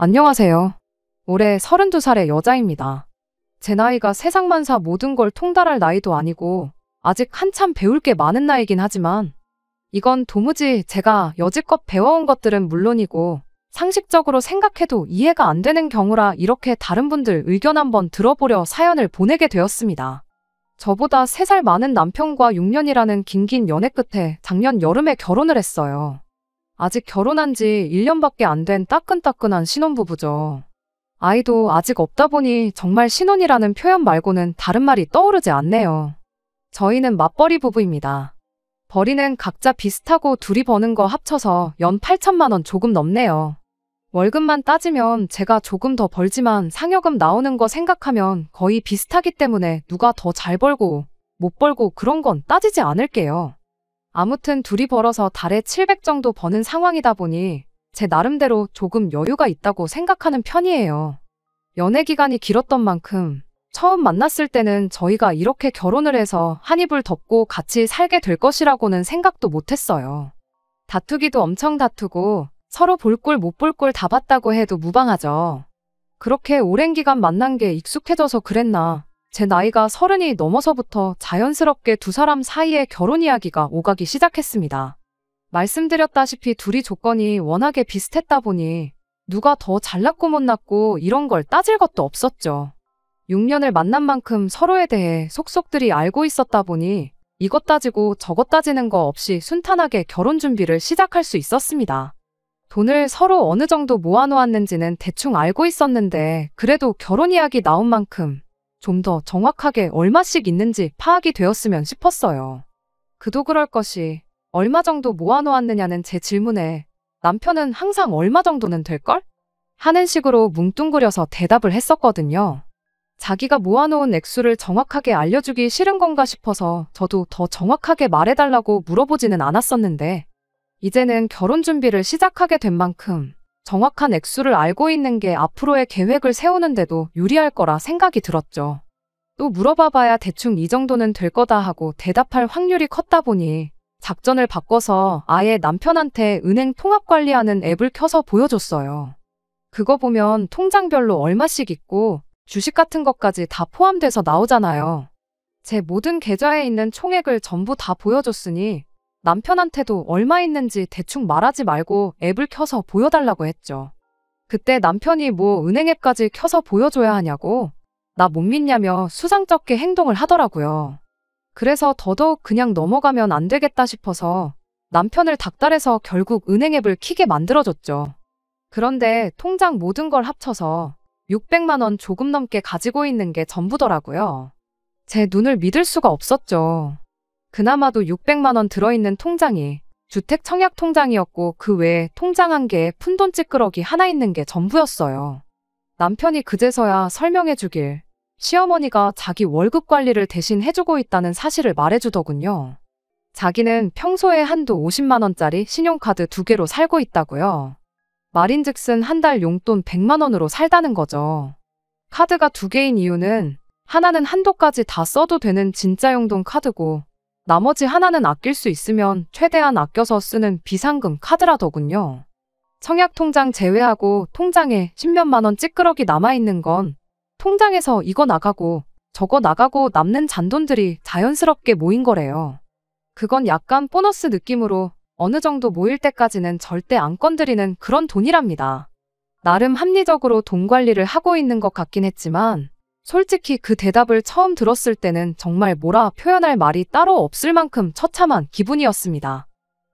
안녕하세요. 올해 32살의 여자입니다. 제 나이가 세상만사 모든 걸 통달할 나이도 아니고 아직 한참 배울 게 많은 나이긴 하지만 이건 도무지 제가 여지껏 배워온 것들은 물론이고 상식적으로 생각해도 이해가 안 되는 경우라 이렇게 다른 분들 의견 한번 들어보려 사연을 보내게 되었습니다. 저보다 3살 많은 남편과 6년이라는 긴긴 연애 끝에 작년 여름에 결혼을 했어요. 아직 결혼한 지 1년밖에 안 된 따끈따끈한 신혼부부죠. 아이도 아직 없다 보니 정말 신혼이라는 표현 말고는 다른 말이 떠오르지 않네요. 저희는 맞벌이 부부입니다. 벌이는 각자 비슷하고 둘이 버는 거 합쳐서 연 8천만 원 조금 넘네요. 월급만 따지면 제가 조금 더 벌지만 상여금 나오는 거 생각하면 거의 비슷하기 때문에 누가 더 잘 벌고 못 벌고 그런 건 따지지 않을게요. 아무튼 둘이 벌어서 달에 700 정도 버는 상황이다 보니 제 나름대로 조금 여유가 있다고 생각하는 편이에요. 연애 기간이 길었던 만큼 처음 만났을 때는 저희가 이렇게 결혼을 해서 한 이불 덮고 같이 살게 될 것이라고는 생각도 못했어요. 다투기도 엄청 다투고 서로 볼 꼴 못 볼 꼴 다 봤다고 해도 무방하죠. 그렇게 오랜 기간 만난 게 익숙해져서 그랬나 제 나이가 30이 넘어서부터 자연스럽게 두 사람 사이에 결혼 이야기가 오가기 시작했습니다. 말씀드렸다시피 둘이 조건이 워낙에 비슷했다 보니 누가 더 잘났고 못났고 이런 걸 따질 것도 없었죠. 6년을 만난 만큼 서로에 대해 속속들이 알고 있었다 보니 이것 따지고 저것 따지는 거 없이 순탄하게 결혼 준비를 시작할 수 있었습니다. 돈을 서로 어느 정도 모아놓았는지는 대충 알고 있었는데 그래도 결혼 이야기 나온 만큼 좀 더 정확하게 얼마씩 있는지 파악이 되었으면 싶었어요. 그도 그럴 것이 얼마 정도 모아놓았느냐는 제 질문에 남편은 항상 얼마 정도는 될걸? 하는 식으로 뭉뚱그려서 대답을 했었거든요. 자기가 모아놓은 액수를 정확하게 알려주기 싫은 건가 싶어서 저도 더 정확하게 말해달라고 물어보지는 않았었는데 이제는 결혼 준비를 시작하게 된 만큼 정확한 액수를 알고 있는 게 앞으로의 계획을 세우는데도 유리할 거라 생각이 들었죠. 또 물어봐봐야 대충 이 정도는 될 거다 하고 대답할 확률이 컸다 보니 작전을 바꿔서 아예 남편한테 은행 통합 관리하는 앱을 켜서 보여줬어요. 그거 보면 통장별로 얼마씩 있고 주식 같은 것까지 다 포함돼서 나오잖아요. 제 모든 계좌에 있는 총액을 전부 다 보여줬으니 남편한테도 얼마 있는지 대충 말하지 말고 앱을 켜서 보여달라고 했죠. 그때 남편이 뭐 은행 앱까지 켜서 보여줘야 하냐고 나 못 믿냐며 수상쩍게 행동을 하더라고요. 그래서 더더욱 그냥 넘어가면 안 되겠다 싶어서 남편을 닥달해서 결국 은행 앱을 켜게 만들어줬죠. 그런데 통장 모든 걸 합쳐서 600만 원 조금 넘게 가지고 있는 게 전부더라고요. 제 눈을 믿을 수가 없었죠. 그나마도 600만 원 들어있는 통장이 주택 청약 통장이었고 그 외에 통장 한 개에 푼돈 찌끄러기 하나 있는 게 전부였어요. 남편이 그제서야 설명해 주길 시어머니가 자기 월급 관리를 대신 해주고 있다는 사실을 말해주더군요. 자기는 평소에 한도 50만 원짜리 신용카드 2개로 살고 있다고요. 말인즉슨 한 달 용돈 100만 원으로 살다는 거죠. 카드가 2개인 이유는 하나는 한도까지 다 써도 되는 진짜 용돈 카드고 나머지 하나는 아낄 수 있으면 최대한 아껴서 쓰는 비상금 카드라더군요. 청약통장 제외하고 통장에 10몇만 원 찌끄러기 남아있는 건 통장에서 이거 나가고 저거 나가고 남는 잔돈들이 자연스럽게 모인 거래요. 그건 약간 보너스 느낌으로 어느 정도 모일 때까지는 절대 안 건드리는 그런 돈이랍니다. 나름 합리적으로 돈 관리를 하고 있는 것 같긴 했지만 솔직히 그 대답을 처음 들었을 때는 정말 뭐라 표현할 말이 따로 없을 만큼 처참한 기분이었습니다.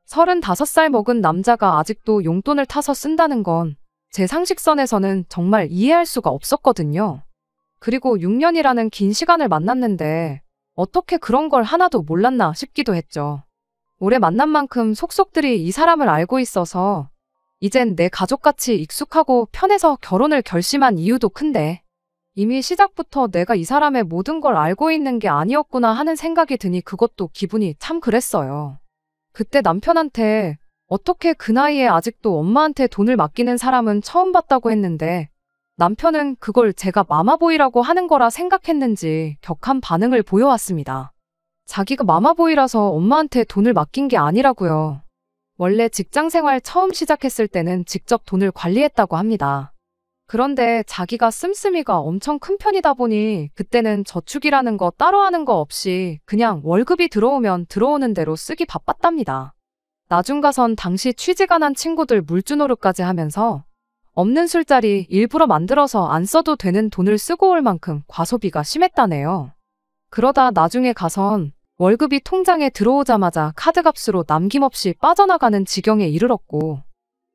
35살 먹은 남자가 아직도 용돈을 타서 쓴다는 건 제 상식선에서는 정말 이해할 수가 없었거든요. 그리고 6년이라는 긴 시간을 만났는데 어떻게 그런 걸 하나도 몰랐나 싶기도 했죠. 오래 만난 만큼 속속들이 이 사람을 알고 있어서 이젠 내 가족같이 익숙하고 편해서 결혼을 결심한 이유도 큰데 이미 시작부터 내가 이 사람의 모든 걸 알고 있는 게 아니었구나 하는 생각이 드니 그것도 기분이 참 그랬어요. 그때 남편한테 어떻게 그 나이에 아직도 엄마한테 돈을 맡기는 사람은 처음 봤다고 했는데 남편은 그걸 제가 마마보이라고 하는 거라 생각했는지 격한 반응을 보여왔습니다. 자기가 마마보이라서 엄마한테 돈을 맡긴 게 아니라고요. 원래 직장생활 처음 시작했을 때는 직접 돈을 관리했다고 합니다. 그런데 자기가 씀씀이가 엄청 큰 편이다 보니 그때는 저축이라는 거 따로 하는 거 없이 그냥 월급이 들어오면 들어오는 대로 쓰기 바빴답니다. 나중 가선 당시 취직안 한 친구들 물주노릇까지 하면서 없는 술자리 일부러 만들어서 안 써도 되는 돈을 쓰고 올 만큼 과소비가 심했다네요. 그러다 나중에 가선 월급이 통장에 들어오자마자 카드값으로 남김없이 빠져나가는 지경에 이르렀고,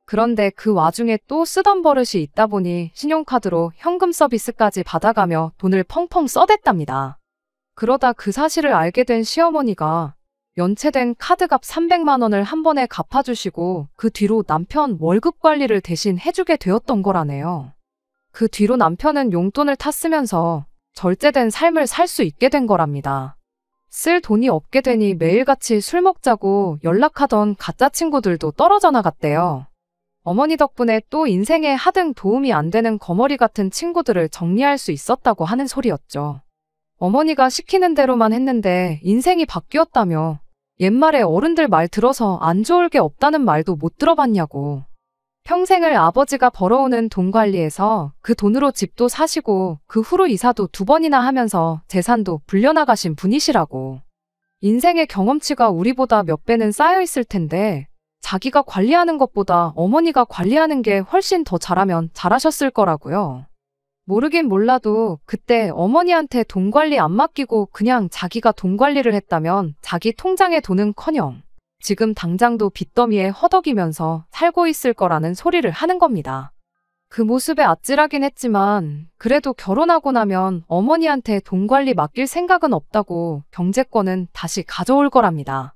그런데 그 와중에 또 쓰던 버릇이 있다 보니 신용카드로 현금 서비스까지 받아가며 돈을 펑펑 써댔답니다. 그러다 그 사실을 알게 된 시어머니가 연체된 카드값 300만 원을 한 번에 갚아주시고 그 뒤로 남편 월급 관리를 대신 해주게 되었던 거라네요. 그 뒤로 남편은 용돈을 탔으면서 절제된 삶을 살 수 있게 된 거랍니다. 쓸 돈이 없게 되니 매일같이 술 먹자고 연락하던 가짜 친구들도 떨어져 나갔대요. 어머니 덕분에 또 인생에 하등 도움이 안 되는 거머리 같은 친구들을 정리할 수 있었다고 하는 소리였죠. 어머니가 시키는 대로만 했는데 인생이 바뀌었다며 옛말에 어른들 말 들어서 안 좋을 게 없다는 말도 못 들어봤냐고. 평생을 아버지가 벌어오는 돈 관리해서 그 돈으로 집도 사시고 그 후로 이사도 2번이나 하면서 재산도 불려나가신 분이시라고. 인생의 경험치가 우리보다 몇 배는 쌓여 있을 텐데 자기가 관리하는 것보다 어머니가 관리하는 게 훨씬 더 잘하면 잘하셨을 거라고요. 모르긴 몰라도 그때 어머니한테 돈 관리 안 맡기고 그냥 자기가 돈 관리를 했다면 자기 통장에 돈은커녕 지금 당장도 빚더미에 허덕이면서 살고 있을 거라는 소리를 하는 겁니다. 그 모습에 아찔하긴 했지만 그래도 결혼하고 나면 어머니한테 돈 관리 맡길 생각은 없다고 경제권은 다시 가져올 거랍니다.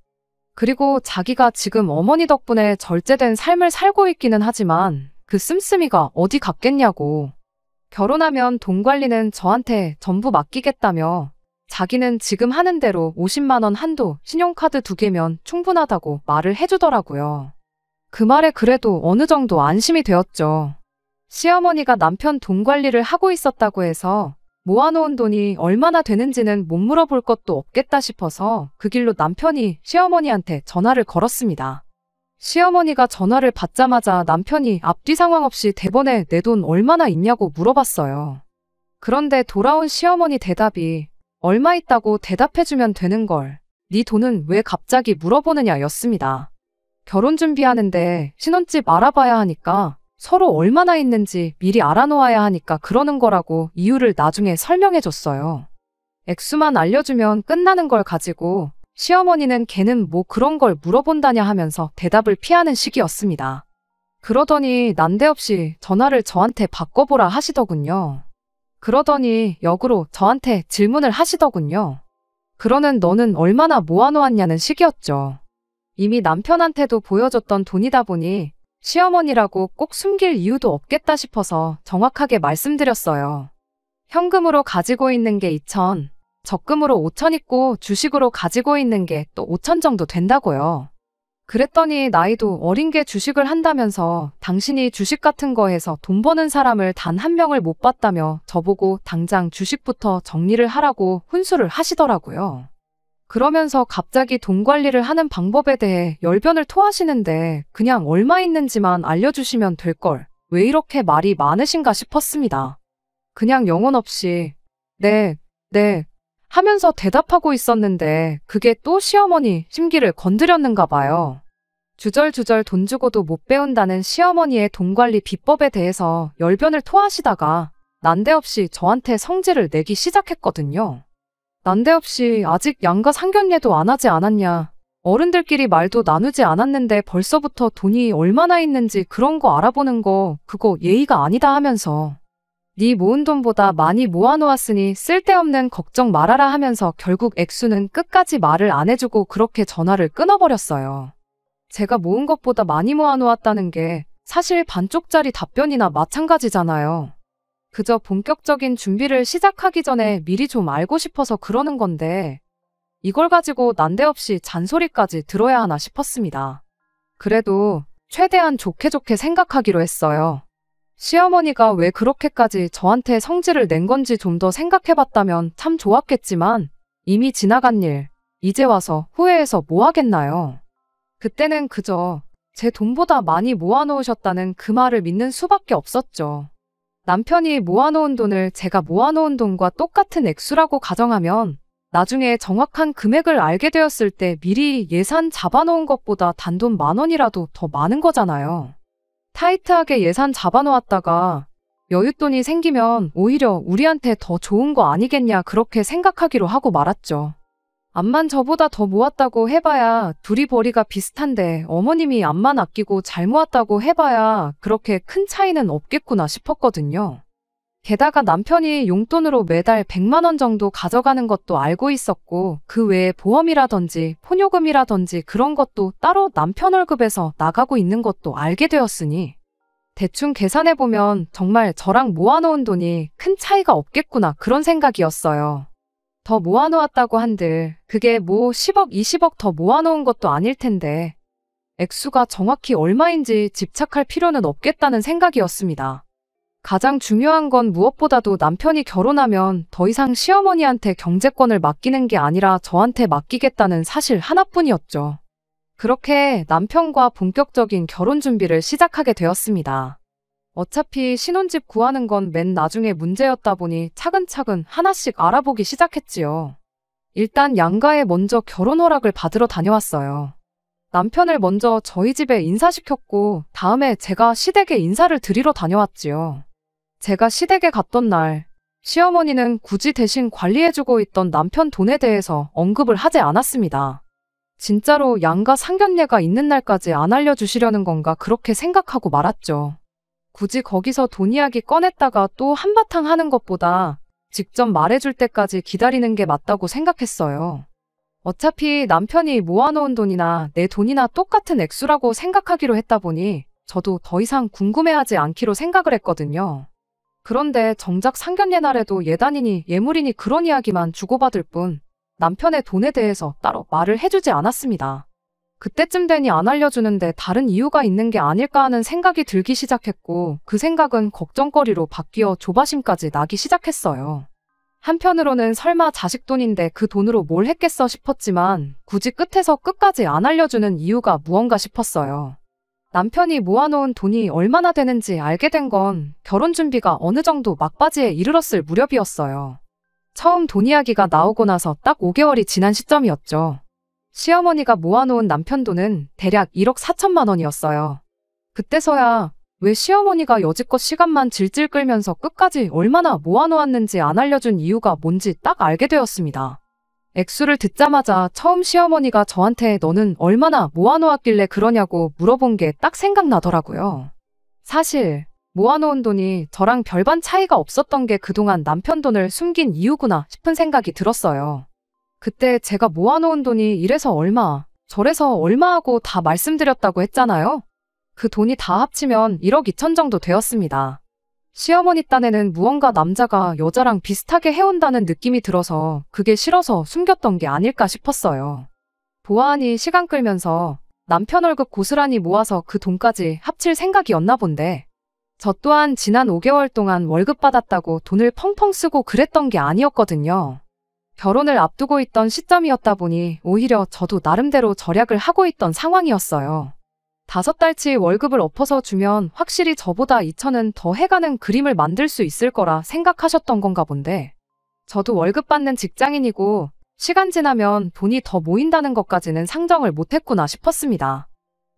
그리고 자기가 지금 어머니 덕분에 절제된 삶을 살고 있기는 하지만 그 씀씀이가 어디 갔겠냐고. 결혼하면 돈 관리는 저한테 전부 맡기겠다며 자기는 지금 하는 대로 50만 원 한도 신용카드 2개면 충분하다고 말을 해주더라고요. 그 말에 그래도 어느 정도 안심이 되었죠. 시어머니가 남편 돈 관리를 하고 있었다고 해서 모아놓은 돈이 얼마나 되는지는 못 물어볼 것도 없겠다 싶어서 그 길로 남편이 시어머니한테 전화를 걸었습니다. 시어머니가 전화를 받자마자 남편이 앞뒤 상황 없이 대번에 내 돈 얼마나 있냐고 물어봤어요. 그런데 돌아온 시어머니 대답이 얼마 있다고 대답해주면 되는 걸 네 돈은 왜 갑자기 물어보느냐 였습니다. 결혼 준비하는데 신혼집 알아봐야 하니까 서로 얼마나 있는지 미리 알아놓아야 하니까 그러는 거라고 이유를 나중에 설명해줬어요. 액수만 알려주면 끝나는 걸 가지고 시어머니는 걔는 뭐 그런 걸 물어본다냐 하면서 대답을 피하는 식이었습니다. 그러더니 난데없이 전화를 저한테 바꿔보라 하시더군요. 그러더니 역으로 저한테 질문을 하시더군요. 그러는 너는 얼마나 모아놓았냐는 식이었죠. 이미 남편한테도 보여줬던 돈이다 보니 시어머니라고 꼭 숨길 이유도 없겠다 싶어서 정확하게 말씀드렸어요. 현금으로 가지고 있는 게 2천, 적금으로 5천 있고 주식으로 가지고 있는 게 또 5천 정도 된다고요. 그랬더니 나이도 어린 게 주식을 한다면서 당신이 주식 같은 거 해서 돈 버는 사람을 단 한 명을 못 봤다며 저보고 당장 주식부터 정리를 하라고 훈수를 하시더라고요. 그러면서 갑자기 돈 관리를 하는 방법에 대해 열변을 토하시는데 그냥 얼마 있는지만 알려주시면 될 걸 왜 이렇게 말이 많으신가 싶었습니다. 그냥 영혼 없이 네 하면서 대답하고 있었는데 그게 또 시어머니 심기를 건드렸는가 봐요. 주절주절 돈 주고도 못 배운다는 시어머니의 돈 관리 비법에 대해서 열변을 토하시다가 난데없이 저한테 성질을 내기 시작했거든요. 난데없이 아직 양가 상견례도 안 하지 않았냐. 어른들끼리 말도 나누지 않았는데 벌써부터 돈이 얼마나 있는지 그런 거 알아보는 거 그거 예의가 아니다 하면서 네 모은 돈보다 많이 모아놓았으니 쓸데없는 걱정 말아라 하면서 결국 액수는 끝까지 말을 안 해주고 그렇게 전화를 끊어버렸어요. 제가 모은 것보다 많이 모아놓았다는 게 사실 반쪽짜리 답변이나 마찬가지잖아요. 그저 본격적인 준비를 시작하기 전에 미리 좀 알고 싶어서 그러는 건데 이걸 가지고 난데없이 잔소리까지 들어야 하나 싶었습니다. 그래도 최대한 좋게 생각하기로 했어요. 시어머니가 왜 그렇게까지 저한테 성질을 낸 건지 좀 더 생각해봤다면 참 좋았겠지만 이미 지나간 일, 이제 와서 후회해서 뭐 하겠나요? 그때는 그저 제 돈보다 많이 모아놓으셨다는 그 말을 믿는 수밖에 없었죠. 남편이 모아놓은 돈을 제가 모아놓은 돈과 똑같은 액수라고 가정하면 나중에 정확한 금액을 알게 되었을 때 미리 예산 잡아놓은 것보다 단돈 10,000원이라도 더 많은 거잖아요. 타이트하게 예산 잡아놓았다가 여윳돈이 생기면 오히려 우리한테 더 좋은 거 아니겠냐 그렇게 생각하기로 하고 말았죠. 암만 저보다 더 모았다고 해봐야 둘이 벌이가 비슷한데 어머님이 암만 아끼고 잘 모았다고 해봐야 그렇게 큰 차이는 없겠구나 싶었거든요. 게다가 남편이 용돈으로 매달 100만 원 정도 가져가는 것도 알고 있었고 그 외에 보험이라든지 포뇨금이라든지 그런 것도 따로 남편 월급에서 나가고 있는 것도 알게 되었으니 대충 계산해보면 정말 저랑 모아놓은 돈이 큰 차이가 없겠구나 그런 생각이었어요. 더 모아놓았다고 한들 그게 뭐 10억, 20억 더 모아놓은 것도 아닐 텐데 액수가 정확히 얼마인지 집착할 필요는 없겠다는 생각이었습니다. 가장 중요한 건 무엇보다도 남편이 결혼하면 더 이상 시어머니한테 경제권을 맡기는 게 아니라 저한테 맡기겠다는 사실 하나뿐이었죠. 그렇게 남편과 본격적인 결혼 준비를 시작하게 되었습니다. 어차피 신혼집 구하는 건 맨 나중에 문제였다 보니 차근차근 하나씩 알아보기 시작했지요. 일단 양가에 먼저 결혼 허락을 받으러 다녀왔어요. 남편을 먼저 저희 집에 인사시켰고 다음에 제가 시댁에 인사를 드리러 다녀왔지요. 제가 시댁에 갔던 날 시어머니는 굳이 대신 관리해주고 있던 남편 돈에 대해서 언급을 하지 않았습니다. 진짜로 양가 상견례가 있는 날까지 안 알려주시려는 건가 그렇게 생각하고 말았죠. 굳이 거기서 돈 이야기 꺼냈다가 또 한바탕 하는 것보다 직접 말해줄 때까지 기다리는 게 맞다고 생각했어요. 어차피 남편이 모아놓은 돈이나 내 돈이나 똑같은 액수라고 생각하기로 했다 보니 저도 더 이상 궁금해하지 않기로 생각을 했거든요. 그런데 정작 상견례 날에도 예단이니 예물이니 그런 이야기만 주고받을 뿐 남편의 돈에 대해서 따로 말을 해주지 않았습니다. 그때쯤 되니 안 알려주는데 다른 이유가 있는 게 아닐까 하는 생각이 들기 시작했고 그 생각은 걱정거리로 바뀌어 조바심까지 나기 시작했어요. 한편으로는 설마 자식 돈인데 그 돈으로 뭘 했겠어 싶었지만 굳이 끝에서 끝까지 안 알려주는 이유가 무언가 싶었어요. 남편이 모아놓은 돈이 얼마나 되는지 알게 된 건 결혼 준비가 어느 정도 막바지에 이르렀을 무렵이었어요. 처음 돈 이야기가 나오고 나서 딱 5개월이 지난 시점이었죠. 시어머니가 모아놓은 남편 돈은 대략 1억 4천만 원이었어요. 그때서야 왜 시어머니가 여지껏 시간만 질질 끌면서 끝까지 얼마나 모아놓았는지 안 알려준 이유가 뭔지 딱 알게 되었습니다. 액수를 듣자마자 처음 시어머니가 저한테 너는 얼마나 모아놓았길래 그러냐고 물어본 게 딱 생각나더라고요. 사실 모아놓은 돈이 저랑 별반 차이가 없었던 게 그동안 남편 돈을 숨긴 이유구나 싶은 생각이 들었어요. 그때 제가 모아놓은 돈이 이래서 얼마, 저래서 얼마 하고 다 말씀드렸다고 했잖아요. 그 돈이 다 합치면 1억 2천 정도 되었습니다. 시어머니 딴에는 무언가 남자가 여자랑 비슷하게 해온다는 느낌이 들어서 그게 싫어서 숨겼던 게 아닐까 싶었어요. 보아하니 시간 끌면서 남편 월급 고스란히 모아서 그 돈까지 합칠 생각이었나 본데 저 또한 지난 5개월 동안 월급 받았다고 돈을 펑펑 쓰고 그랬던 게 아니었거든요. 결혼을 앞두고 있던 시점이었다 보니 오히려 저도 나름대로 절약을 하고 있던 상황이었어요. 5달치 월급을 엎어서 주면 확실히 저보다 2천은 더 해가는 그림을 만들 수 있을 거라 생각하셨던 건가 본데 저도 월급 받는 직장인이고 시간 지나면 돈이 더 모인다는 것까지는 상정을 못했구나 싶었습니다.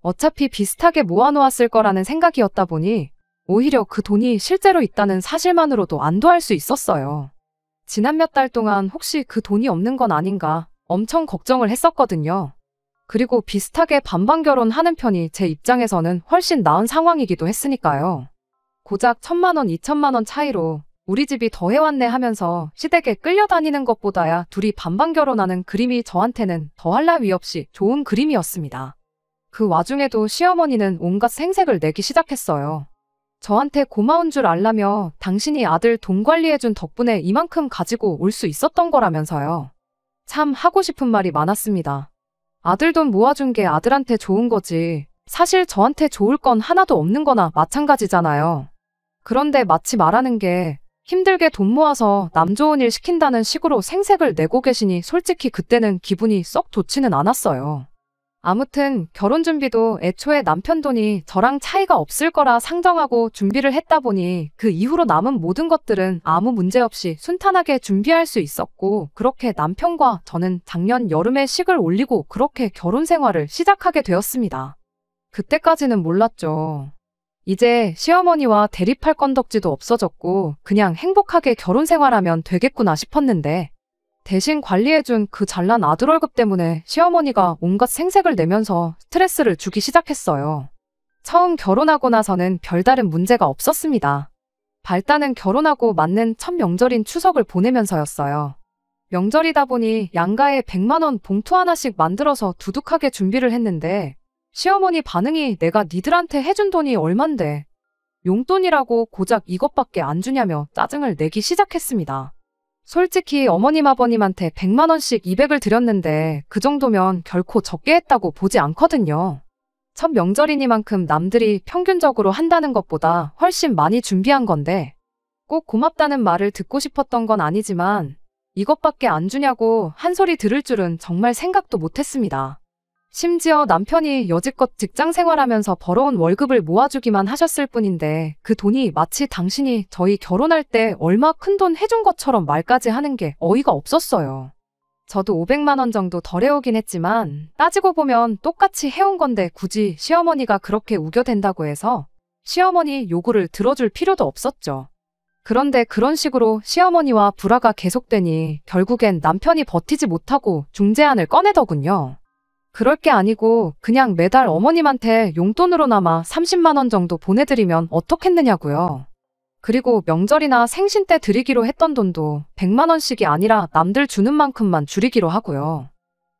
어차피 비슷하게 모아놓았을 거라는 생각이었다 보니 오히려 그 돈이 실제로 있다는 사실만으로도 안도할 수 있었어요. 지난 몇 달 동안 혹시 그 돈이 없는 건 아닌가 엄청 걱정을 했었거든요. 그리고 비슷하게 반반 결혼하는 편이 제 입장에서는 훨씬 나은 상황이기도 했으니까요. 고작 1,000만 원, 2천만 원 차이로 우리 집이 더 해왔네 하면서 시댁에 끌려다니는 것보다야 둘이 반반 결혼하는 그림이 저한테는 더할 나위 없이 좋은 그림이었습니다. 그 와중에도 시어머니는 온갖 생색을 내기 시작했어요. 저한테 고마운 줄 알라며 당신이 아들 돈 관리해준 덕분에 이만큼 가지고 올 수 있었던 거라면서요. 참 하고 싶은 말이 많았습니다. 아들 돈 모아준 게 아들한테 좋은 거지. 사실 저한테 좋을 건 하나도 없는 거나 마찬가지잖아요. 그런데 마치 말하는 게 힘들게 돈 모아서 남 좋은 일 시킨다는 식으로 생색을 내고 계시니 솔직히 그때는 기분이 썩 좋지는 않았어요. 아무튼 결혼 준비도 애초에 남편 돈이 저랑 차이가 없을 거라 상정하고 준비를 했다 보니 그 이후로 남은 모든 것들은 아무 문제 없이 순탄하게 준비할 수 있었고, 그렇게 남편과 저는 작년 여름에 식을 올리고 그렇게 결혼 생활을 시작하게 되었습니다. 그때까지는 몰랐죠. 이제 시어머니와 대립할 건덕지도 없어졌고 그냥 행복하게 결혼 생활하면 되겠구나 싶었는데, 대신 관리해준 그 잘난 아들 월급 때문에 시어머니가 온갖 생색을 내면서 스트레스를 주기 시작했어요. 처음 결혼하고 나서는 별다른 문제가 없었습니다. 발단은 결혼하고 맞는 첫 명절인 추석을 보내면서였어요. 명절이다 보니 양가에 100만 원 봉투 하나씩 만들어서 두둑하게 준비를 했는데, 시어머니 반응이 내가 니들한테 해준 돈이 얼만데 용돈이라고 고작 이것밖에 안 주냐며 짜증을 내기 시작했습니다. 솔직히 어머님 아버님한테 100만 원씩 200을 드렸는데 그 정도면 결코 적게 했다고 보지 않거든요. 첫 명절이니만큼 남들이 평균적으로 한다는 것보다 훨씬 많이 준비한 건데, 꼭 고맙다는 말을 듣고 싶었던 건 아니지만 이것밖에 안 주냐고 한 소리 들을 줄은 정말 생각도 못했습니다. 심지어 남편이 여지껏 직장 생활하면서 벌어온 월급을 모아주기만 하셨을 뿐인데 그 돈이 마치 당신이 저희 결혼할 때 얼마 큰 돈 해준 것처럼 말까지 하는 게 어이가 없었어요. 저도 500만 원 정도 덜 해오긴 했지만 따지고 보면 똑같이 해온 건데 굳이 시어머니가 그렇게 우겨댄다고 해서 시어머니 요구를 들어줄 필요도 없었죠. 그런데 그런 식으로 시어머니와 불화가 계속되니 결국엔 남편이 버티지 못하고 중재안을 꺼내더군요. 그럴 게 아니고 그냥 매달 어머님한테 용돈으로나마 30만 원 정도 보내드리면 어떻겠느냐고요. 그리고 명절이나 생신 때 드리기로 했던 돈도 100만 원씩이 아니라 남들 주는 만큼만 줄이기로 하고요.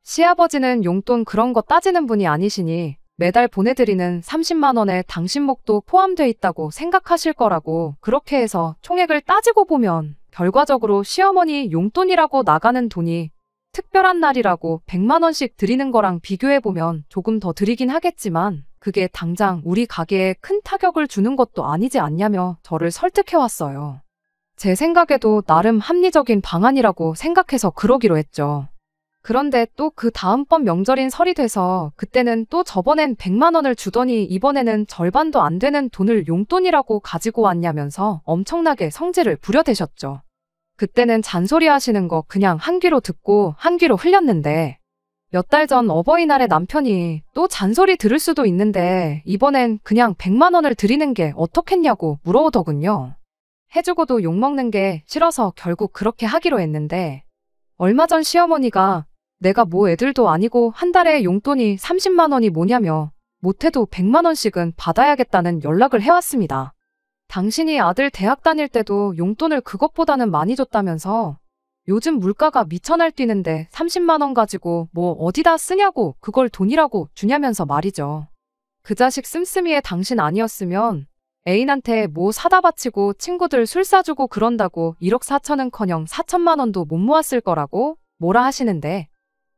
시아버지는 용돈 그런 거 따지는 분이 아니시니 매달 보내드리는 30만 원에 당신 목도 포함돼 있다고 생각하실 거라고, 그렇게 해서 총액을 따지고 보면 결과적으로 시어머니 용돈이라고 나가는 돈이 특별한 날이라고 100만 원씩 드리는 거랑 비교해보면 조금 더 드리긴 하겠지만 그게 당장 우리 가게에 큰 타격을 주는 것도 아니지 않냐며 저를 설득해왔어요. 제 생각에도 나름 합리적인 방안이라고 생각해서 그러기로 했죠. 그런데 또 그 다음번 명절인 설이 돼서 그때는 또 저번엔 100만 원을 주더니 이번에는 절반도 안 되는 돈을 용돈이라고 가지고 왔냐면서 엄청나게 성질을 부려대셨죠. 그때는 잔소리 하시는 거 그냥 한 귀로 듣고 한 귀로 흘렸는데, 몇 달 전 어버이날에 남편이 또 잔소리 들을 수도 있는데 이번엔 그냥 100만 원을 드리는 게 어떻겠냐고 물어오더군요. 해주고도 욕먹는 게 싫어서 결국 그렇게 하기로 했는데, 얼마 전 시어머니가 내가 뭐 애들도 아니고 한 달에 용돈이 30만 원이 뭐냐며 못해도 100만 원씩은 받아야겠다는 연락을 해왔습니다. 당신이 아들 대학 다닐 때도 용돈을 그것보다는 많이 줬다면서 요즘 물가가 미쳐 날뛰는데 30만 원 가지고 뭐 어디다 쓰냐고 그걸 돈이라고 주냐면서 말이죠. 그 자식 씀씀이의 당신 아니었으면 애인한테 뭐 사다 바치고 친구들 술 사주고 그런다고 1억 4천은커녕 4천만 원도 못 모았을 거라고 뭐라 하시는데,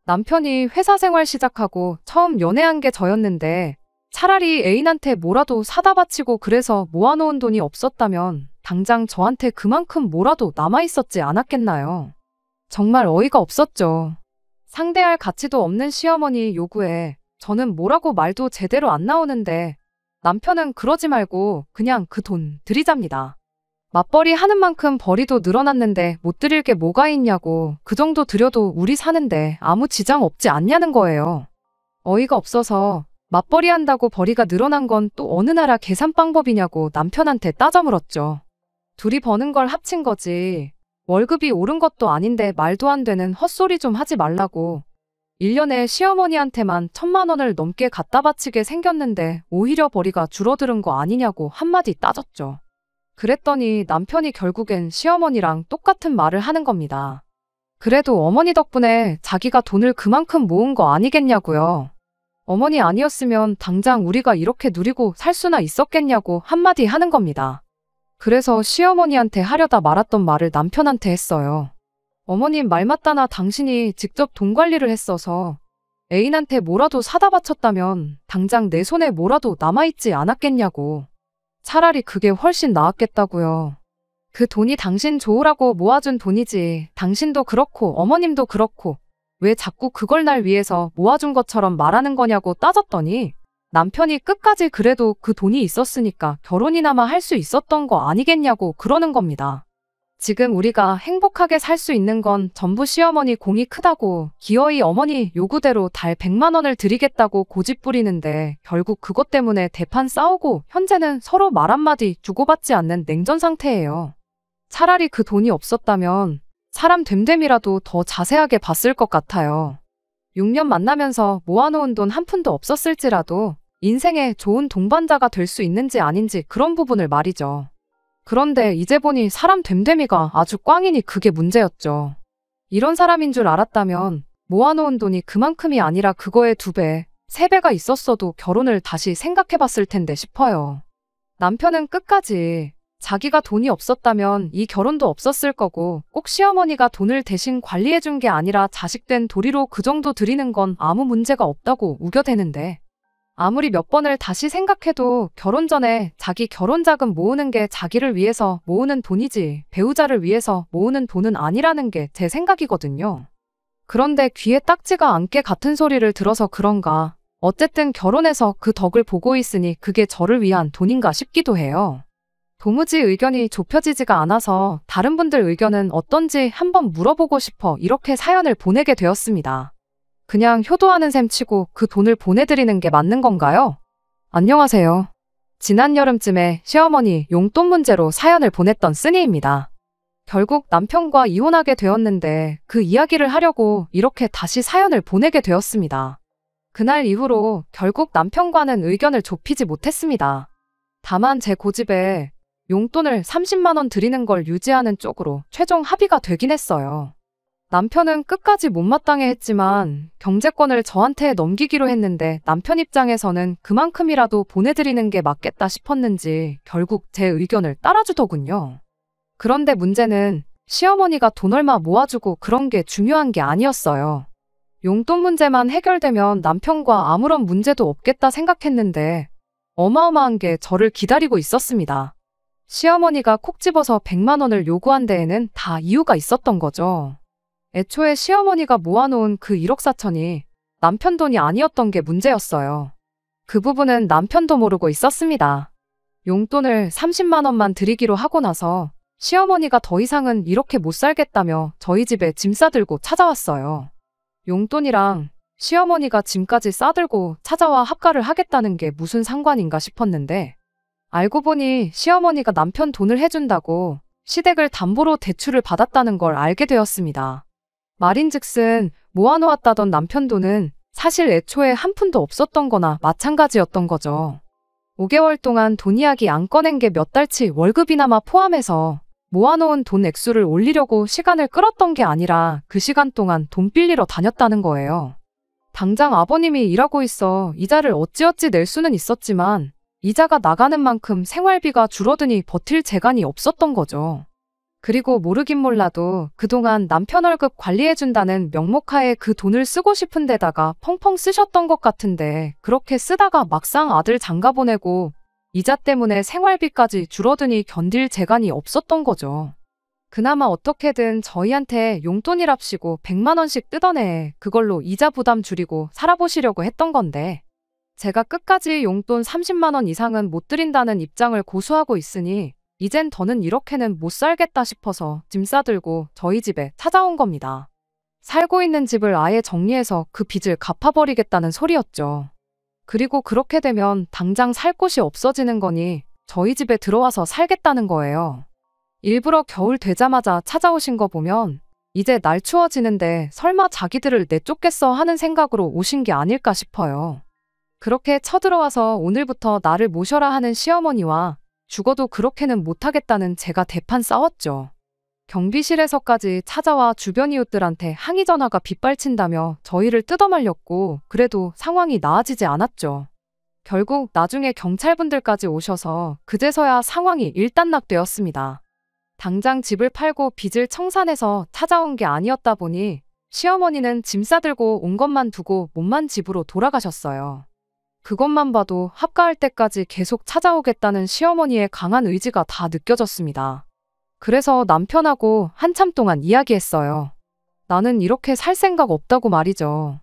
남편이 회사 생활 시작하고 처음 연애한 게 저였는데 차라리 애인한테 뭐라도 사다 바치고 그래서 모아놓은 돈이 없었다면 당장 저한테 그만큼 뭐라도 남아있었지 않았겠나요? 정말 어이가 없었죠. 상대할 가치도 없는 시어머니 요구에 저는 뭐라고 말도 제대로 안 나오는데 남편은 그러지 말고 그냥 그 돈 드리잡니다. 맞벌이 하는 만큼 벌이도 늘어났는데 못 드릴 게 뭐가 있냐고, 그 정도 드려도 우리 사는데 아무 지장 없지 않냐는 거예요. 어이가 없어서 맞벌이 한다고 벌이가 늘어난 건 또 어느 나라 계산 방법이냐고 남편한테 따져 물었죠. 둘이 버는 걸 합친 거지. 월급이 오른 것도 아닌데 말도 안 되는 헛소리 좀 하지 말라고. 1년에 시어머니한테만 1,000만 원을 넘게 갖다 바치게 생겼는데 오히려 벌이가 줄어드는 거 아니냐고 한마디 따졌죠. 그랬더니 남편이 결국엔 시어머니랑 똑같은 말을 하는 겁니다. 그래도 어머니 덕분에 자기가 돈을 그만큼 모은 거 아니겠냐고요. 어머니 아니었으면 당장 우리가 이렇게 누리고 살 수나 있었겠냐고 한마디 하는 겁니다. 그래서 시어머니한테 하려다 말았던 말을 남편한테 했어요. 어머님 말 맞다나 당신이 직접 돈 관리를 했어서 애인한테 뭐라도 사다 바쳤다면 당장 내 손에 뭐라도 남아있지 않았겠냐고. 차라리 그게 훨씬 나았겠다고요. 그 돈이 당신 좋으라고 모아준 돈이지 당신도 그렇고 어머님도 그렇고 왜 자꾸 그걸 날 위해서 모아준 것처럼 말하는 거냐고 따졌더니 남편이 끝까지 그래도 그 돈이 있었으니까 결혼이나마 할 수 있었던 거 아니겠냐고 그러는 겁니다. 지금 우리가 행복하게 살 수 있는 건 전부 시어머니 공이 크다고 기어이 어머니 요구대로 달 100만 원을 드리겠다고 고집 부리는데 결국 그것 때문에 대판 싸우고 현재는 서로 말 한마디 주고받지 않는 냉전 상태예요. 차라리 그 돈이 없었다면 사람 됨됨이라도 더 자세하게 봤을 것 같아요. 6년 만나면서 모아놓은 돈 한 푼도 없었을지라도 인생에 좋은 동반자가 될 수 있는지 아닌지 그런 부분을 말이죠. 그런데 이제 보니 사람 됨됨이가 아주 꽝이니 그게 문제였죠. 이런 사람인 줄 알았다면 모아놓은 돈이 그만큼이 아니라 그거의 2배, 3배가 있었어도 결혼을 다시 생각해봤을 텐데 싶어요. 남편은 끝까지 자기가 돈이 없었다면 이 결혼도 없었을 거고 꼭 시어머니가 돈을 대신 관리해준 게 아니라 자식된 도리로 그 정도 드리는 건 아무 문제가 없다고 우겨대는데 아무리 몇 번을 다시 생각해도 결혼 전에 자기 결혼 자금 모으는 게 자기를 위해서 모으는 돈이지 배우자를 위해서 모으는 돈은 아니라는 게 제 생각이거든요. 그런데 귀에 딱지가 않게 같은 소리를 들어서 그런가 어쨌든 결혼해서 그 덕을 보고 있으니 그게 저를 위한 돈인가 싶기도 해요. 도무지 의견이 좁혀지지가 않아서 다른 분들 의견은 어떤지 한번 물어보고 싶어 이렇게 사연을 보내게 되었습니다. 그냥 효도하는 셈 치고 그 돈을 보내드리는 게 맞는 건가요? 안녕하세요. 지난 여름쯤에 시어머니 용돈 문제로 사연을 보냈던 쓰니입니다. 결국 남편과 이혼하게 되었는데 그 이야기를 하려고 이렇게 다시 사연을 보내게 되었습니다. 그날 이후로 결국 남편과는 의견을 좁히지 못했습니다. 다만 제 고집에 용돈을 30만 원 드리는 걸 유지하는 쪽으로 최종 합의가 되긴 했어요. 남편은 끝까지 못마땅해 했지만 경제권을 저한테 넘기기로 했는데 남편 입장에서는 그만큼이라도 보내드리는 게 맞겠다 싶었는지 결국 제 의견을 따라주더군요. 그런데 문제는 시어머니가 돈 얼마 모아주고 그런 게 중요한 게 아니었어요. 용돈 문제만 해결되면 남편과 아무런 문제도 없겠다 생각했는데 어마어마한 게 저를 기다리고 있었습니다. 시어머니가 콕 집어서 100만 원을 요구한 데에는 다 이유가 있었던 거죠. 애초에 시어머니가 모아놓은 그 1억 4천이 남편 돈이 아니었던 게 문제였어요. 그 부분은 남편도 모르고 있었습니다. 용돈을 30만 원만 드리기로 하고 나서 시어머니가 더 이상은 이렇게 못 살겠다며 저희 집에 짐 싸들고 찾아왔어요. 용돈이랑 시어머니가 짐까지 싸들고 찾아와 합가를 하겠다는 게 무슨 상관인가 싶었는데 알고 보니 시어머니가 남편 돈을 해준다고 시댁을 담보로 대출을 받았다는 걸 알게 되었습니다. 말인즉슨 모아놓았다던 남편 돈은 사실 애초에 한 푼도 없었던 거나 마찬가지였던 거죠. 5개월 동안 돈 이야기 안 꺼낸 게 몇 달치 월급이나마 포함해서 모아놓은 돈 액수를 올리려고 시간을 끌었던 게 아니라 그 시간 동안 돈 빌리러 다녔다는 거예요. 당장 아버님이 일하고 있어 이자를 어찌어찌 낼 수는 있었지만 이자가 나가는 만큼 생활비가 줄어드니 버틸 재간이 없었던 거죠. 그리고 모르긴 몰라도 그동안 남편 월급 관리해준다는 명목하에 그 돈을 쓰고 싶은 데다가 펑펑 쓰셨던 것 같은데 그렇게 쓰다가 막상 아들 장가 보내고 이자 때문에 생활비까지 줄어드니 견딜 재간이 없었던 거죠. 그나마 어떻게든 저희한테 용돈이랍시고 100만 원씩 뜯어내 그걸로 이자 부담 줄이고 살아보시려고 했던 건데 제가 끝까지 용돈 30만 원 이상은 못 드린다는 입장을 고수하고 있으니 이젠 더는 이렇게는 못 살겠다 싶어서 짐 싸들고 저희 집에 찾아온 겁니다. 살고 있는 집을 아예 정리해서 그 빚을 갚아버리겠다는 소리였죠. 그리고 그렇게 되면 당장 살 곳이 없어지는 거니 저희 집에 들어와서 살겠다는 거예요. 일부러 겨울 되자마자 찾아오신 거 보면 이제 날 추워지는데 설마 자기들을 내쫓겠어 하는 생각으로 오신 게 아닐까 싶어요. 그렇게 쳐들어와서 오늘부터 나를 모셔라 하는 시어머니와 죽어도 그렇게는 못하겠다는 제가 대판 싸웠죠. 경비실에서까지 찾아와 주변 이웃들한테 항의 전화가 빗발친다며 저희를 뜯어말렸고 그래도 상황이 나아지지 않았죠. 결국 나중에 경찰분들까지 오셔서 그제서야 상황이 일단락되었습니다. 당장 집을 팔고 빚을 청산해서 찾아온 게 아니었다 보니 시어머니는 짐 싸들고 온 것만 두고 몸만 집으로 돌아가셨어요. 그것만 봐도 합가할 때까지 계속 찾아오겠다는 시어머니의 강한 의지가 다 느껴졌습니다. 그래서 남편하고 한참 동안 이야기했어요. 나는 이렇게 살 생각 없다고 말이죠.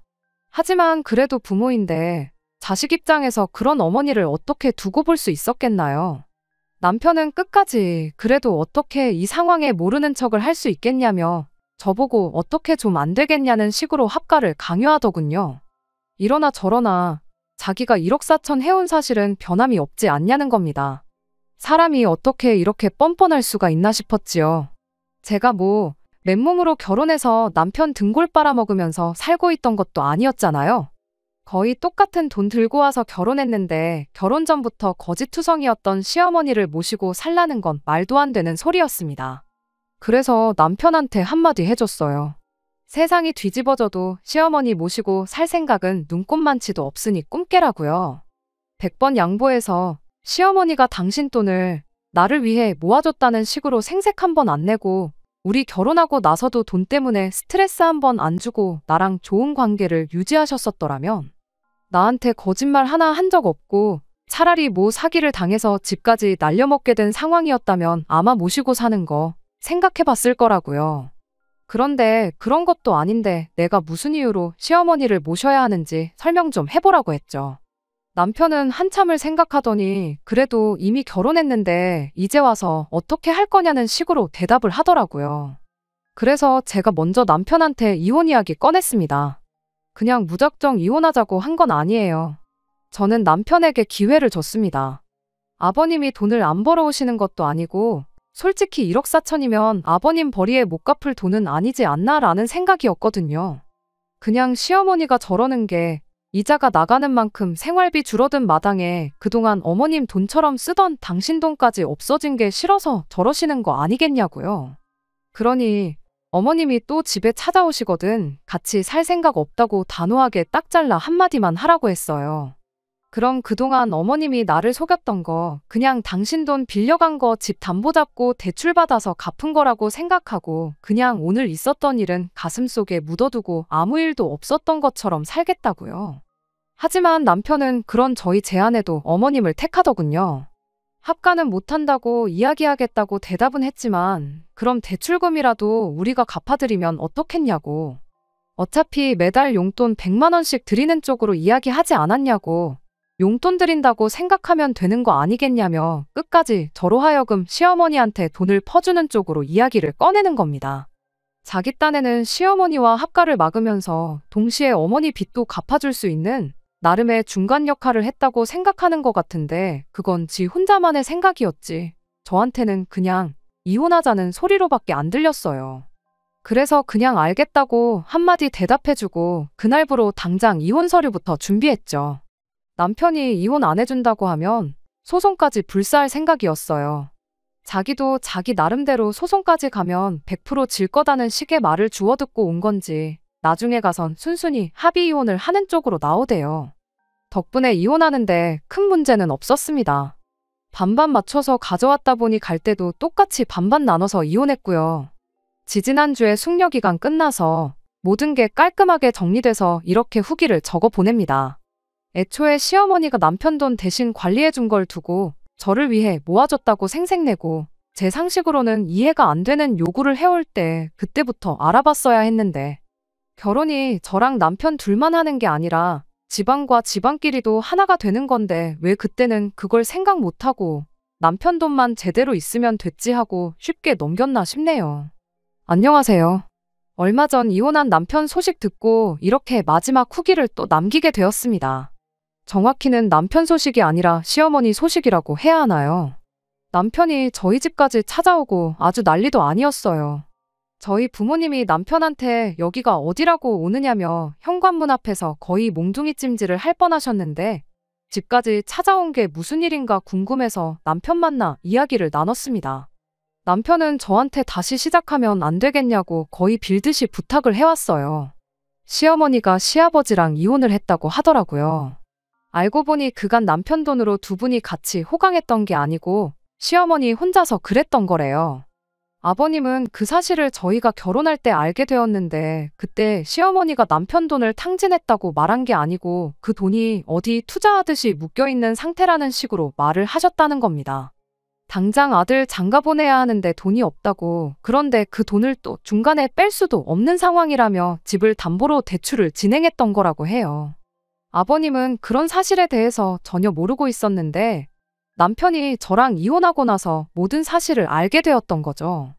하지만 그래도 부모인데 자식 입장에서 그런 어머니를 어떻게 두고 볼 수 있었겠나요? 남편은 끝까지 그래도 어떻게 이 상황에 모르는 척을 할 수 있겠냐며 저보고 어떻게 좀 안 되겠냐는 식으로 합가를 강요하더군요. 이러나 저러나 자기가 1억 4천 해온 사실은 변함이 없지 않냐는 겁니다. 사람이 어떻게 이렇게 뻔뻔할 수가 있나 싶었지요. 제가 뭐 맨몸으로 결혼해서 남편 등골 빨아먹으면서 살고 있던 것도 아니었잖아요. 거의 똑같은 돈 들고 와서 결혼했는데 결혼 전부터 거짓투성이었던 시어머니를 모시고 살라는 건 말도 안 되는 소리였습니다. 그래서 남편한테 한마디 해줬어요. 세상이 뒤집어져도 시어머니 모시고 살 생각은 눈꼽만치도 없으니 꿈깨라고요. 100번 양보해서 시어머니가 당신 돈을 나를 위해 모아줬다는 식으로 생색 한 번 안 내고 우리 결혼하고 나서도 돈 때문에 스트레스 한 번 안 주고 나랑 좋은 관계를 유지하셨었더라면 나한테 거짓말 하나 한 적 없고 차라리 뭐 사기를 당해서 집까지 날려먹게 된 상황이었다면 아마 모시고 사는 거 생각해 봤을 거라고요. 그런데 그런 것도 아닌데 내가 무슨 이유로 시어머니를 모셔야 하는지 설명 좀 해보라고 했죠. 남편은 한참을 생각하더니 그래도 이미 결혼했는데 이제 와서 어떻게 할 거냐는 식으로 대답을 하더라고요. 그래서 제가 먼저 남편한테 이혼 이야기 꺼냈습니다. 그냥 무작정 이혼하자고 한 건 아니에요. 저는 남편에게 기회를 줬습니다. 아버님이 돈을 안 벌어오시는 것도 아니고 솔직히 1억 4천이면 아버님 벌이에 못 갚을 돈은 아니지 않나라는 생각이었거든요. 그냥 시어머니가 저러는 게 이자가 나가는 만큼 생활비 줄어든 마당에 그동안 어머님 돈처럼 쓰던 당신 돈까지 없어진 게 싫어서 저러시는 거 아니겠냐고요. 그러니 어머님이 또 집에 찾아오시거든 같이 살 생각 없다고 단호하게 딱 잘라 한마디만 하라고 했어요. 그럼 그동안 어머님이 나를 속였던 거 그냥 당신 돈 빌려간 거 집 담보 잡고 대출 받아서 갚은 거라고 생각하고 그냥 오늘 있었던 일은 가슴속에 묻어두고 아무 일도 없었던 것처럼 살겠다고요. 하지만 남편은 그런 저희 제안에도 어머님을 택하더군요. 합가는 못한다고 이야기하겠다고 대답은 했지만 그럼 대출금이라도 우리가 갚아드리면 어떻겠냐고. 어차피 매달 용돈 100만 원씩 드리는 쪽으로 이야기하지 않았냐고. 용돈 드린다고 생각하면 되는 거 아니겠냐며 끝까지 저로 하여금 시어머니한테 돈을 퍼주는 쪽으로 이야기를 꺼내는 겁니다. 자기 딴에는 시어머니와 합가를 막으면서 동시에 어머니 빚도 갚아줄 수 있는 나름의 중간 역할을 했다고 생각하는 것 같은데 그건 지 혼자만의 생각이었지. 저한테는 그냥 이혼하자는 소리로밖에 안 들렸어요. 그래서 그냥 알겠다고 한마디 대답해주고 그날부로 당장 이혼 서류부터 준비했죠. 남편이 이혼 안 해준다고 하면 소송까지 불사할 생각이었어요. 자기도 자기 나름대로 소송까지 가면 100% 질 거다는 식의 말을 주워듣고 온 건지 나중에 가선 순순히 합의 이혼을 하는 쪽으로 나오대요. 덕분에 이혼하는데 큰 문제는 없었습니다. 반반 맞춰서 가져왔다 보니 갈 때도 똑같이 반반 나눠서 이혼했고요. 지지난주에 숙려기간 끝나서 모든 게 깔끔하게 정리돼서 이렇게 후기를 적어 보냅니다. 애초에 시어머니가 남편 돈 대신 관리해준 걸 두고 저를 위해 모아줬다고 생색내고 제 상식으로는 이해가 안 되는 요구를 해올 때 그때부터 알아봤어야 했는데 결혼이 저랑 남편 둘만 하는 게 아니라 집안과 집안끼리도 하나가 되는 건데 왜 그때는 그걸 생각 못하고 남편 돈만 제대로 있으면 됐지 하고 쉽게 넘겼나 싶네요. 안녕하세요. 얼마 전 이혼한 남편 소식 듣고 이렇게 마지막 후기를 또 남기게 되었습니다. 정확히는 남편 소식이 아니라 시어머니 소식이라고 해야 하나요? 남편이 저희 집까지 찾아오고 아주 난리도 아니었어요. 저희 부모님이 남편한테 여기가 어디라고 오느냐며 현관문 앞에서 거의 몽둥이 찜질을 할 뻔하셨는데 집까지 찾아온 게 무슨 일인가 궁금해서 남편 만나 이야기를 나눴습니다. 남편은 저한테 다시 시작하면 안 되겠냐고 거의 빌듯이 부탁을 해왔어요. 시어머니가 시아버지랑 이혼을 했다고 하더라고요. 알고 보니 그간 남편 돈으로 두 분이 같이 호강했던 게 아니고 시어머니 혼자서 그랬던 거래요. 아버님은 그 사실을 저희가 결혼할 때 알게 되었는데 그때 시어머니가 남편 돈을 탕진했다고 말한 게 아니고 그 돈이 어디 투자하듯이 묶여있는 상태라는 식으로 말을 하셨다는 겁니다. 당장 아들 장가 보내야 하는데 돈이 없다고, 그런데 그 돈을 또 중간에 뺄 수도 없는 상황이라며 집을 담보로 대출을 진행했던 거라고 해요. 아버님은 그런 사실에 대해서 전혀 모르고 있었는데 남편이 저랑 이혼하고 나서 모든 사실을 알게 되었던 거죠.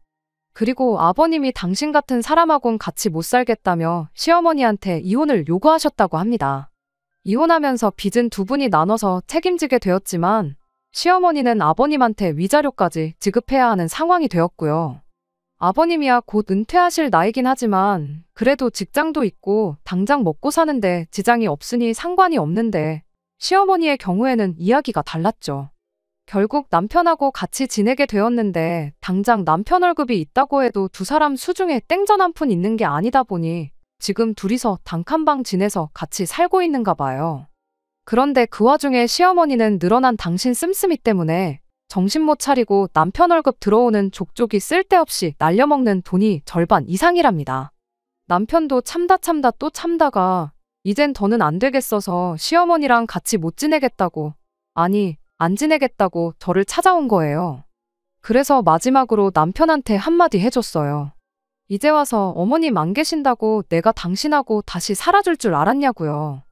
그리고 아버님이 당신 같은 사람하고는 같이 못 살겠다며 시어머니한테 이혼을 요구하셨다고 합니다. 이혼하면서 빚은 두 분이 나눠서 책임지게 되었지만 시어머니는 아버님한테 위자료까지 지급해야 하는 상황이 되었고요. 아버님이야 곧 은퇴하실 나이긴 하지만 그래도 직장도 있고 당장 먹고 사는데 지장이 없으니 상관이 없는데 시어머니의 경우에는 이야기가 달랐죠. 결국 남편하고 같이 지내게 되었는데 당장 남편 월급이 있다고 해도 두 사람 수중에 땡전 한 푼 있는 게 아니다 보니 지금 둘이서 단칸방 지내서 같이 살고 있는가 봐요. 그런데 그 와중에 시어머니는 늘어난 당신 씀씀이 때문에 정신 못 차리고 남편 월급 들어오는 족족이 쓸데없이 날려먹는 돈이 절반 이상이랍니다. 남편도 참다 또 참다가 이젠 더는 안 되겠어서 시어머니랑 같이 못 지내겠다고, 아니 안 지내겠다고 저를 찾아온 거예요. 그래서 마지막으로 남편한테 한마디 해줬어요. 이제 와서 어머님 안 계신다고 내가 당신하고 다시 살아줄 줄 알았냐고요.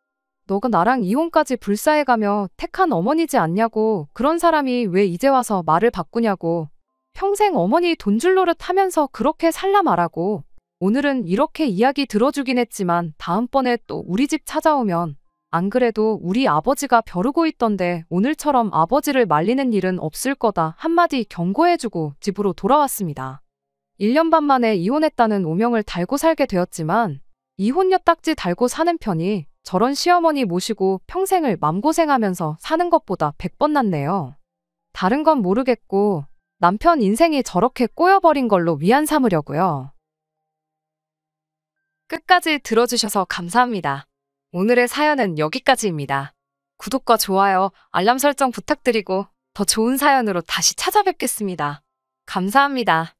너가 나랑 이혼까지 불사해가며 택한 어머니지 않냐고, 그런 사람이 왜 이제 와서 말을 바꾸냐고, 평생 어머니 돈줄 노릇 하면서 그렇게 살라 말하고, 오늘은 이렇게 이야기 들어주긴 했지만 다음번에 또 우리 집 찾아오면 안 그래도 우리 아버지가 벼르고 있던데 오늘처럼 아버지를 말리는 일은 없을 거다 한마디 경고해주고 집으로 돌아왔습니다. 1년 반 만에 이혼했다는 오명을 달고 살게 되었지만 이혼녀 딱지 달고 사는 편이 저런 시어머니 모시고 평생을 맘고생하면서 사는 것보다 100번 낫네요. 다른 건 모르겠고 남편 인생이 저렇게 꼬여버린 걸로 위안 삼으려고요. 끝까지 들어주셔서 감사합니다. 오늘의 사연은 여기까지입니다. 구독과 좋아요, 알람 설정 부탁드리고 더 좋은 사연으로 다시 찾아뵙겠습니다. 감사합니다.